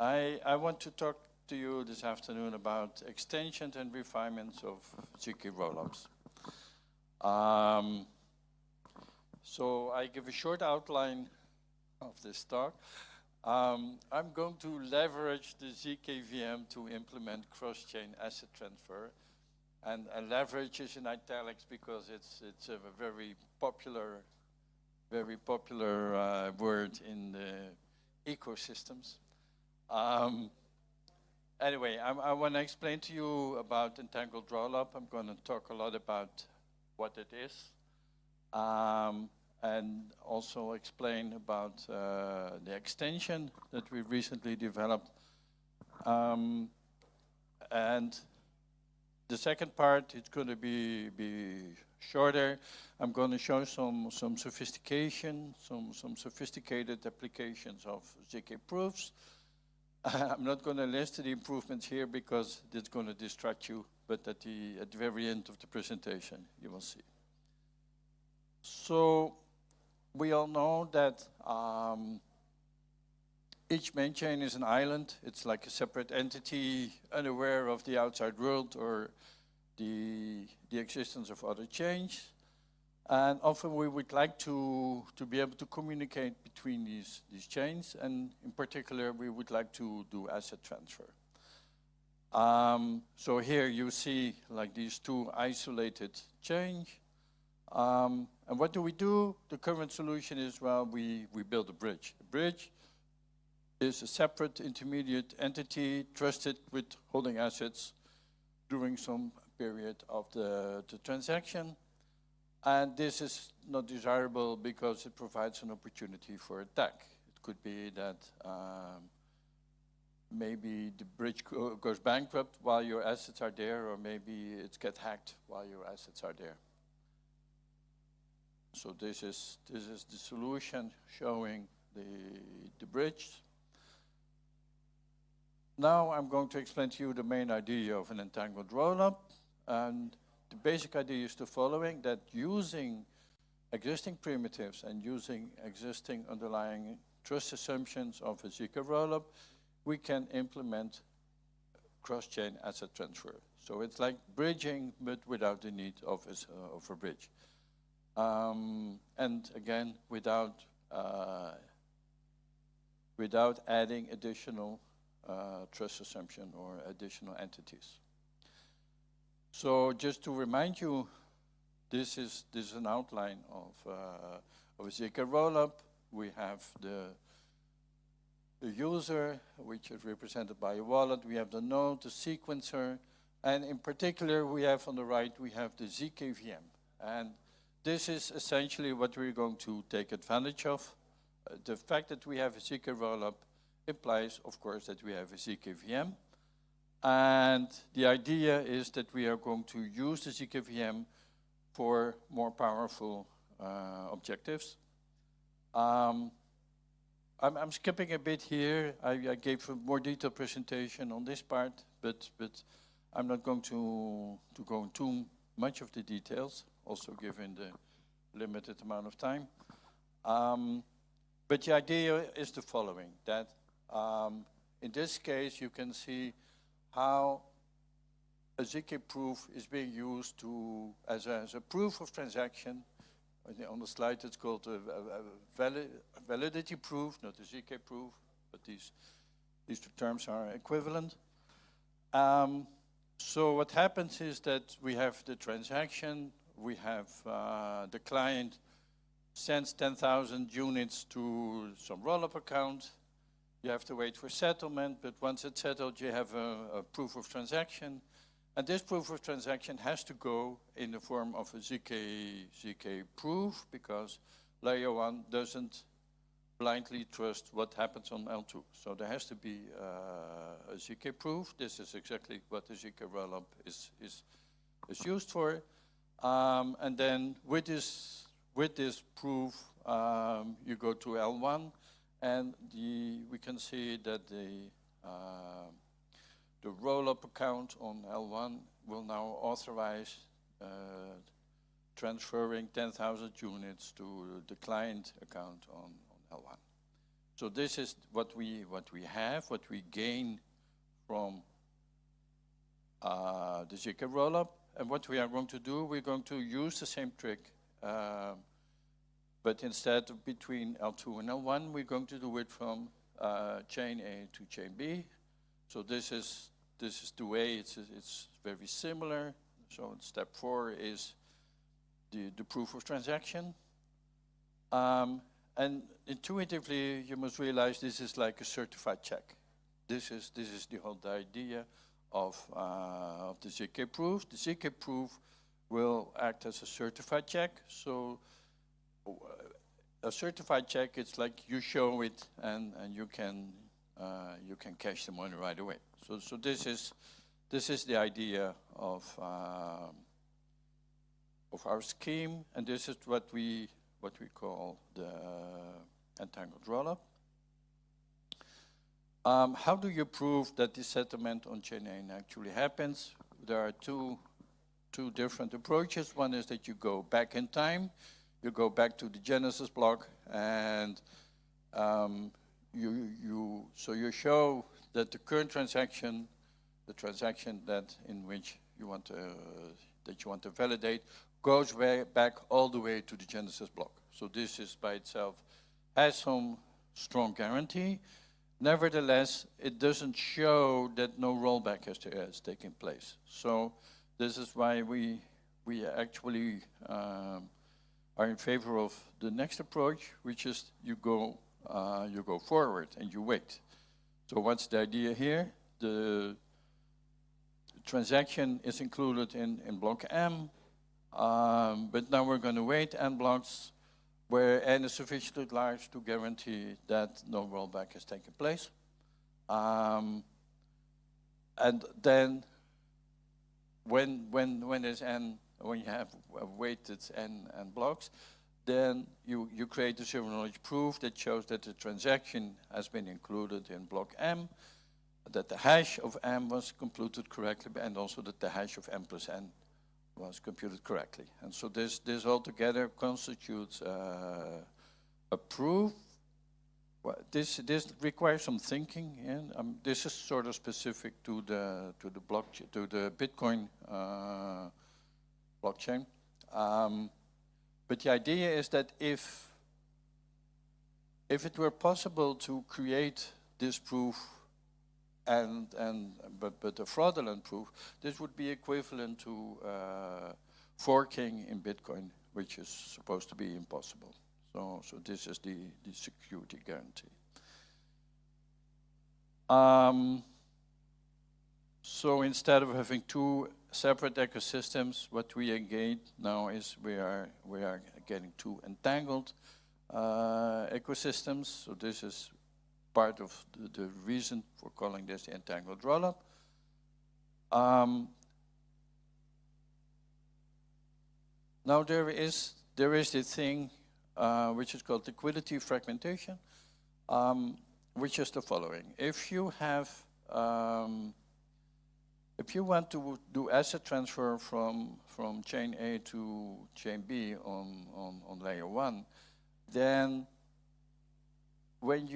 I want to talk to you this afternoon about extensions and refinements of zkRollups. So I give a short outline of this talk. I'm going to leverage the zkVM to implement cross-chain asset transfer. And leverage is in italics because it's a very popular word in the ecosystems. Anyway, I want to explain to you about entangled rollup. I'm going to talk a lot about what it is, and also explain about the extension that we recently developed. And the second part, it's going to be shorter. I'm going to show some sophistication, some sophisticated applications of zk proofs. I'm not going to list the improvements here because it's going to distract you, but at the very end of the presentation, you will see. So we all know that each main chain is an island. It's like a separate entity, unaware of the outside world or the existence of other chains. And often we would like to be able to communicate between these chains, and in particular we would like to do asset transfer. So here you see like these two isolated chains. And what do? The current solution is, well, we build a bridge. A bridge is a separate intermediate entity trusted with holding assets during some period of the transaction. And this is not desirable because it provides an opportunity for attack. It could be that maybe the bridge goes bankrupt while your assets are there, or maybe it gets hacked while your assets are there. So this is the solution showing the bridge. Now I'm going to explain to you the main idea of an entangled rollup. And the basic idea is the following, that using existing primitives and using existing underlying trust assumptions of a zkRollup, we can implement cross-chain asset transfer. So it's like bridging, but without the need of a bridge. And again, without adding additional trust assumption or additional entities. So just to remind you, this is an outline of a zkRollup. We have the user, which is represented by a wallet. We have the node, the sequencer, and in particular, we have on the right, we have the zkVM. And this is essentially what we're going to take advantage of. The fact that we have a zkRollup implies, of course, that we have a zkVM. And the idea is that we are going to use the zkVM for more powerful objectives. I'm skipping a bit here. I gave a more detailed presentation on this part, but I'm not going to go into much of the details, also given the limited amount of time. But the idea is the following, that in this case you can see how a zk proof is being used as a proof of transaction. On the slide it's called a validity proof, not a zk proof, but these two terms are equivalent. So what happens is that we have the transaction, we have the client sends 10,000 units to some rollup account. You have to wait for settlement, but once it's settled, you have a proof of transaction. And this proof of transaction has to go in the form of a zk proof, because layer 1 doesn't blindly trust what happens on L2. So there has to be a zk proof. This is exactly what the zkRollup is used for. And then with this proof, you go to L1. And we can see that the rollup account on L1 will now authorize transferring 10,000 units to the client account on L1. So this is what we have, what we gain from the zkRollup. And what we are going to do, we're going to use the same trick, but instead of between L2 and L1, we're going to do it from chain A to chain B. So this is the way. It's very similar. So step 4 is the proof of transaction. And intuitively, you must realize this is like a certified check. This is the whole idea of the zk proof. The zk proof will act as a certified check. So a certified check, it's like you show it and you can cash the money right away. So this is the idea of our scheme, and this is what we call the entangled rollup. How do you prove that the settlement on chain A actually happens? There are two different approaches. One is that you go back in time. You go back to the Genesis block, and you show that the current transaction, the transaction that in which you want to validate, goes back all the way to the Genesis block. So this is by itself has some strong guarantee. Nevertheless, it doesn't show that no rollback has taken place. So this is why we actually are in favor of the next approach, which is you go forward and you wait. So what's the idea here? The transaction is included in block M, but now we're going to wait n blocks where n is sufficiently large to guarantee that no rollback has taken place. And then when is n, when you have weighted n blocks, then you create a zero-knowledge proof that shows that the transaction has been included in block M, that the hash of M was computed correctly, and also that the hash of M plus N was computed correctly. And so this altogether constitutes a proof. Well, this requires some thinking, and this is sort of specific to the blockchain, to the Bitcoin blockchain. But the idea is that if it were possible to create this proof but a fraudulent proof, this would be equivalent to forking in Bitcoin, which is supposed to be impossible. So this is the security guarantee. So instead of having two separate ecosystems, what we engage now is we are getting two entangled ecosystems. So this is part of the reason for calling this the entangled rollup. Now there is the thing which is called liquidity fragmentation, which is the following: if you want to do asset transfer from chain A to chain B on layer 1, then when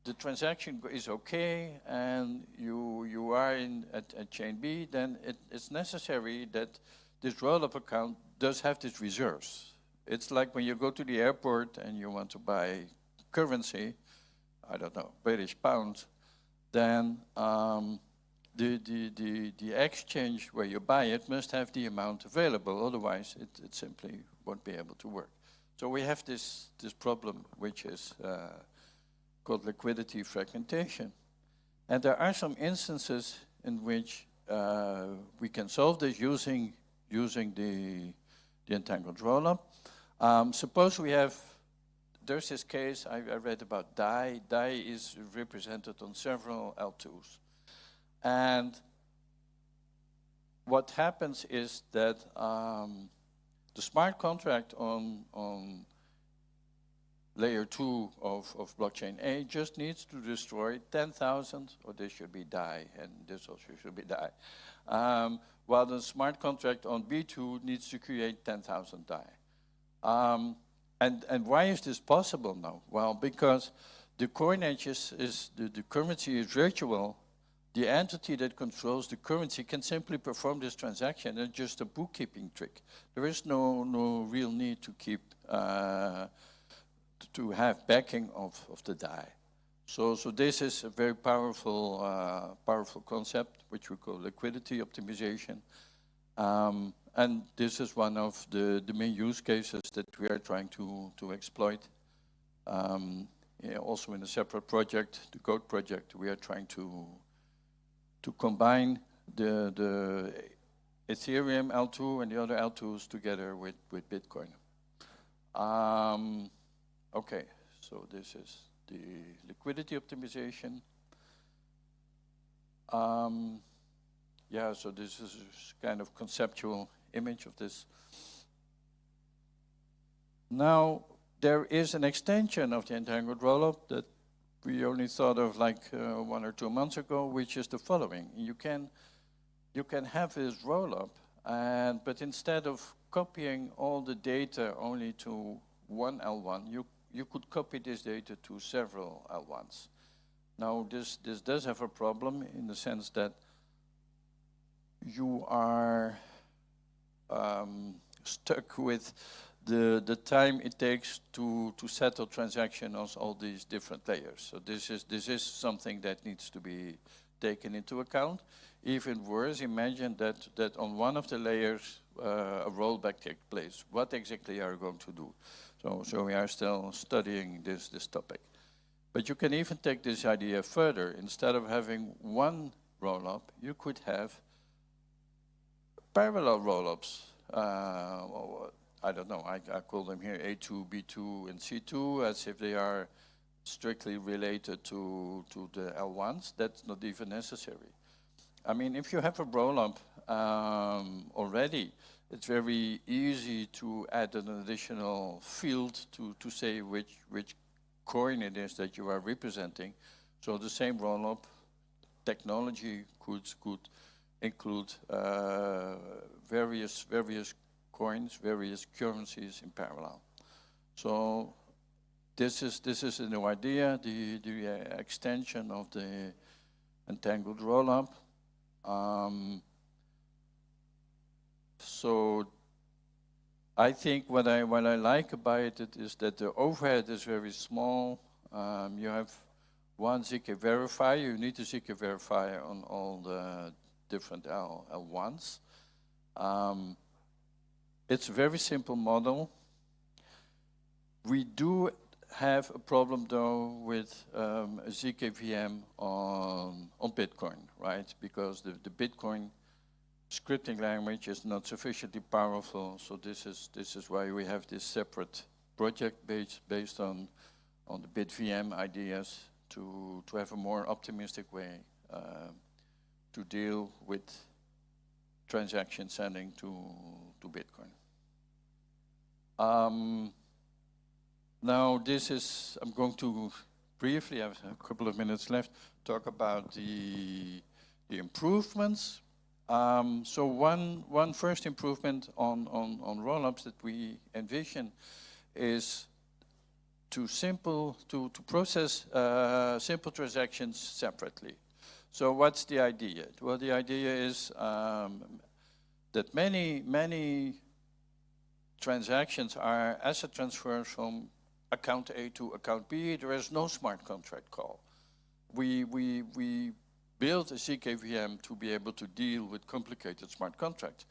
the transaction is okay and you are at chain B, then it's necessary that this rollup account does have these reserves. It's like when you go to the airport and you want to buy currency, I don't know, British pounds, then the exchange where you buy it must have the amount available, otherwise it simply won't be able to work. So we have this problem which is called liquidity fragmentation. And there are some instances in which we can solve this using the entangled rollup. Suppose there's this case I read about DAI. DAI is represented on several L2s. And what happens is that the smart contract on layer 2 of blockchain A just needs to destroy 10,000, or this should be DAI, and this also should be DAI, while the smart contract on B2 needs to create 10,000 DAI. And why is this possible now? Well, because the coinage is the currency is virtual. The entity that controls the currency can simply perform this transaction. It's just a bookkeeping trick. There is no real need to keep to have backing of the DAI. So this is a very powerful powerful concept, which we call liquidity optimization. And this is one of the main use cases that we are trying to exploit. Yeah, also in a separate project, the Code project, we are trying to combine the Ethereum L2 and the other L2s together with Bitcoin. Okay, so this is the liquidity optimization. Yeah, so this is a kind of conceptual image of this. Now, there is an extension of the entangled rollup that we only thought of like 1 or 2 months ago, which is the following. You can have this rollup, but instead of copying all the data only to one L1, you could copy this data to several L1s. Now, this does have a problem in the sense that you are stuck with the time it takes to settle transactions on all these different layers. So this is something that needs to be taken into account. Even worse, imagine that on one of the layers a rollback takes place. What exactly are you going to do? So we are still studying this topic. But you can even take this idea further. Instead of having one rollup, you could have parallel rollups. I don't know, I call them here A2, B2, and C2 as if they are strictly related to the L1s. That's not even necessary. I mean, if you have a rollup already, it's very easy to add an additional field to say which coin it is that you are representing. So the same rollup technology could include various coins, various currencies in parallel. So this is a new idea, the extension of the entangled rollup. So I think what I like about it is that the overhead is very small. You have one zk verifier. You need a zk verifier on all the different L1s. It's a very simple model. We do have a problem though with a zkVM on Bitcoin, right? Because the Bitcoin scripting language is not sufficiently powerful. So this is why we have this separate project based on the BitVM ideas to have a more optimistic way to deal with transaction sending to Bitcoin. Now this is, I'm going to briefly, I have a couple of minutes left, talk about the improvements. So one first improvement on rollups that we envision is to process simple transactions separately. So what's the idea? Well, the idea is that many transactions are asset transfers from account A to account B. There is no smart contract call. We built a zkVM to be able to deal with complicated smart contracts.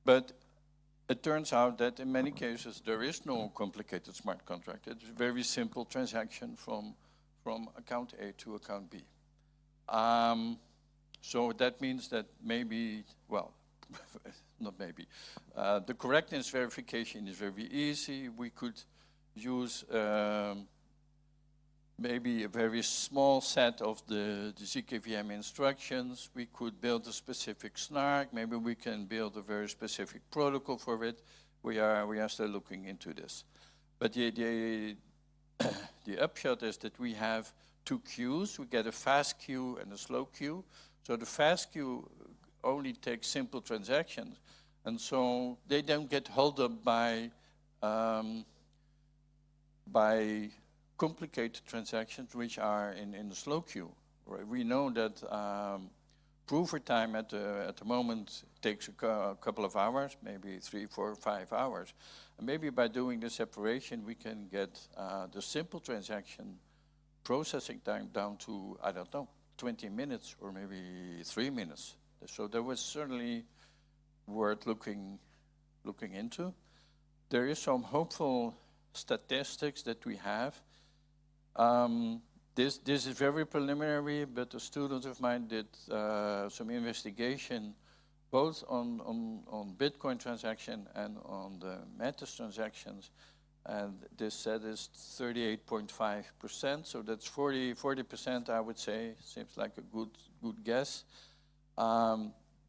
But it turns out that in many cases there is no complicated smart contract. It's a very simple transaction from account A to account B. So that means that maybe, well, not maybe, the correctness verification is very easy. We could use maybe a very small set of the zkVM instructions. We could build a specific snark. Maybe we can build a very specific protocol for it. We are still looking into this. But the upshot is that we have two queues. We get a fast queue and a slow queue. So the fast queue only takes simple transactions. And so they don't get held up by by complicated transactions which are in the slow queue. Right? We know that prover time at the moment takes a couple of hours, maybe 3, 4, 5 hours. And maybe by doing the separation, we can get the simple transaction processing time down to, I don't know, 20 minutes or maybe 3 minutes. So that was certainly worth looking into. There is some hopeful statistics that we have. This is very preliminary, but a student of mine did some investigation both on Bitcoin transaction and on the Metis transactions, and this set is 38.5%, so that's 40%, I would say. Seems like a good guess.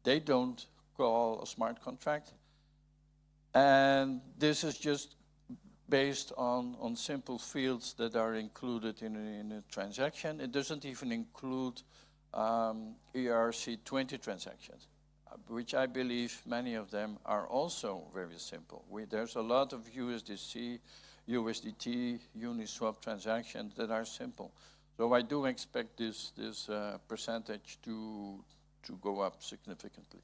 They don't call a smart contract, and this is just based on simple fields that are included in a transaction. It doesn't even include ERC20 transactions, which I believe many of them are also very simple. There's a lot of USDC, USDT, Uniswap transactions that are simple. So I do expect this percentage to go up significantly.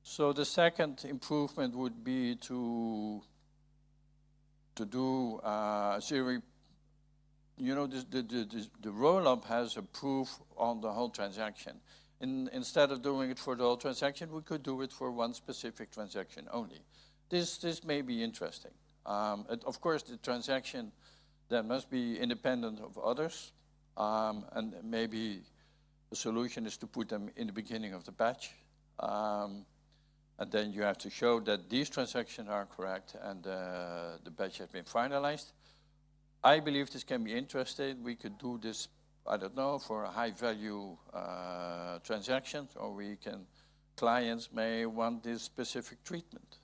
So the second improvement would be to do zero. You know, the rollup has a proof on the whole transaction. Instead of doing it for the whole transaction, we could do it for one specific transaction only. This may be interesting. Of course, the transaction that must be independent of others, and maybe the solution is to put them in the beginning of the batch. And then you have to show that these transactions are correct and the batch has been finalized. I believe this can be interesting. We could do this, I don't know, for a high value transactions, or clients may want this specific treatment.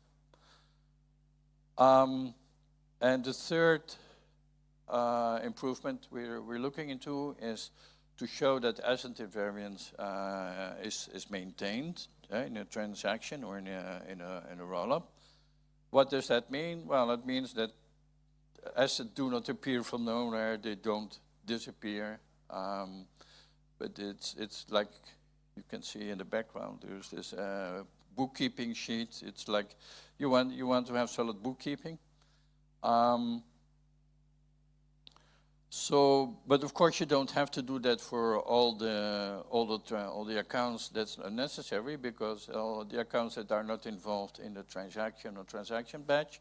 And the third improvement we're looking into is to show that asset invariance is maintained in a transaction or in a rollup. What does that mean? Well, it means that assets do not appear from nowhere, they don't disappear. But it's like you can see in the background, there's this bookkeeping sheet. It's like you want to have solid bookkeeping. But of course you don't have to do that for all the accounts. That's unnecessary, because all the accounts that are not involved in the transaction or transaction batch,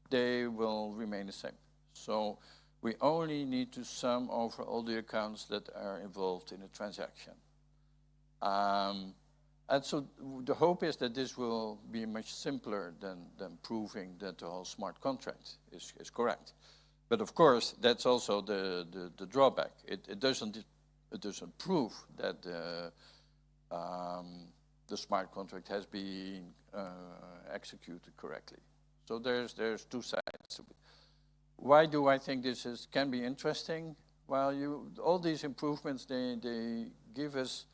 they will remain the same. So we only need to sum over all the accounts that are involved in a transaction. And so the hope is that this will be much simpler than proving that the whole smart contract is correct. But of course, that's also the drawback. It doesn't prove that the smart contract has been executed correctly. So there's two sides to it. Why do I think this can be interesting? Well, all these improvements, they give us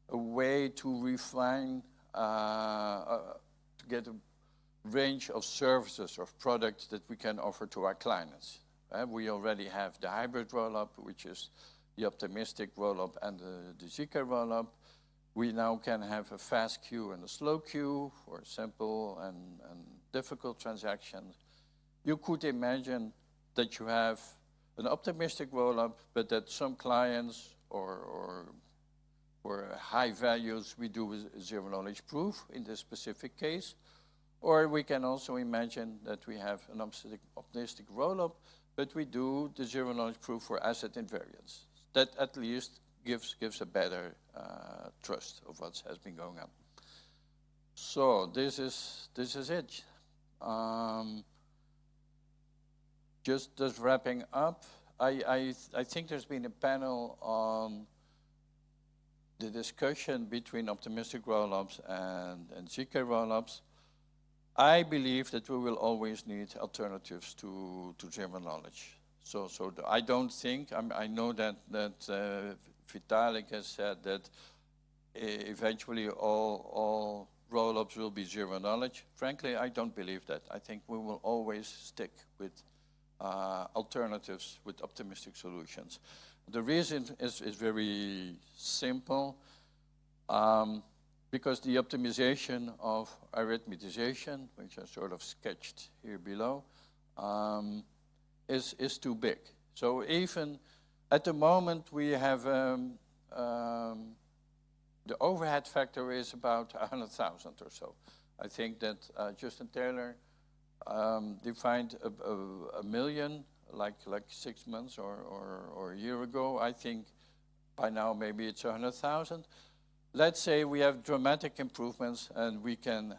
a way to refine, to get a range of services, of products that we can offer to our clients. We already have the hybrid rollup, which is the optimistic rollup and the zkRollup. We now can have a fast queue and a slow queue for simple and difficult transactions. You could imagine that you have an optimistic rollup, but that some clients or for high values, we do a zero knowledge proof in this specific case. Or we can also imagine that we have an optimistic rollup, but we do the zero knowledge proof for asset invariance. That at least gives a better trust of what has been going on. So this is it. Just wrapping up, I think there's been a panel on the discussion between optimistic rollups and zkRollups. I believe that we will always need alternatives to zero knowledge. So I don't think, I know that Vitalik has said that eventually all rollups will be zero knowledge. Frankly, I don't believe that. I think we will always stick with alternatives with optimistic solutions. The reason is very simple, because the optimization of arithmetization, which I sort of sketched here below, is too big. So even at the moment we have the overhead factor is about 100,000 or so. I think that Justin Taylor defined a million like 6 months or a year ago. I think by now maybe it's 100,000. Let's say we have dramatic improvements and we can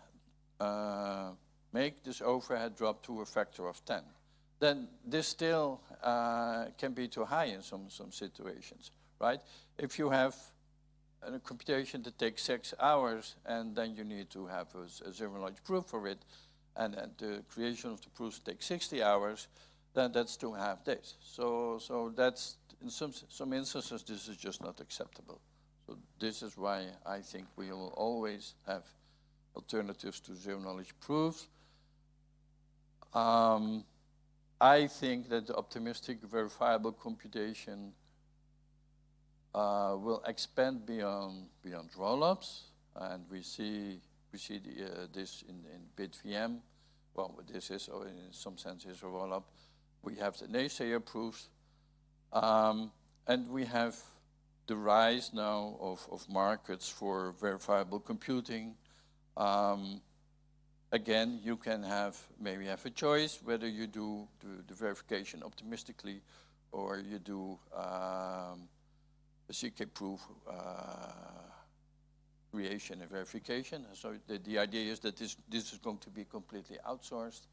make this overhead drop to a factor of 10. Then this still can be too high in some situations, right? If you have a computation that takes 6 hours and then you need to have a zero-knowledge proof for it, and the creation of the proofs takes 60 hours, then that's 2.5 days. So that's, in some instances, this is just not acceptable. So this is why I think we will always have alternatives to zero-knowledge proofs. I think that the optimistic verifiable computation will expand beyond rollups, and we see this in BitVM. Well, this is in some sense is a rollup. We have the naysayer proofs, and we have the rise now of markets for verifiable computing. Again, you can maybe have a choice whether you do the verification optimistically or you do a zk proof creation and verification. So the idea is that this is going to be completely outsourced.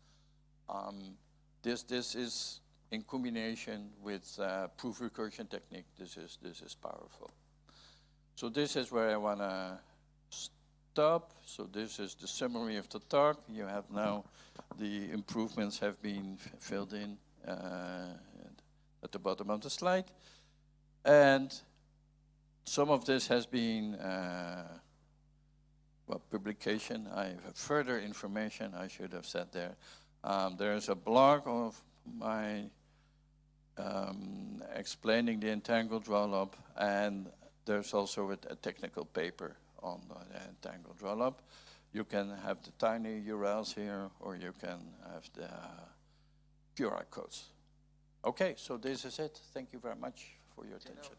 This is in combination with proof recursion technique. This is powerful. So this is where I want to stop. So this is the summary of the talk. You have now the improvements have been filled in at the bottom of the slide, and some of this has been publication. I have further information I should have said there. There's a blog of my explaining the entangled rollup, and there's also a technical paper on the entangled rollup. You can have the tiny URLs here, or you can have the QR codes. Okay, so this is it. Thank you very much for your attention.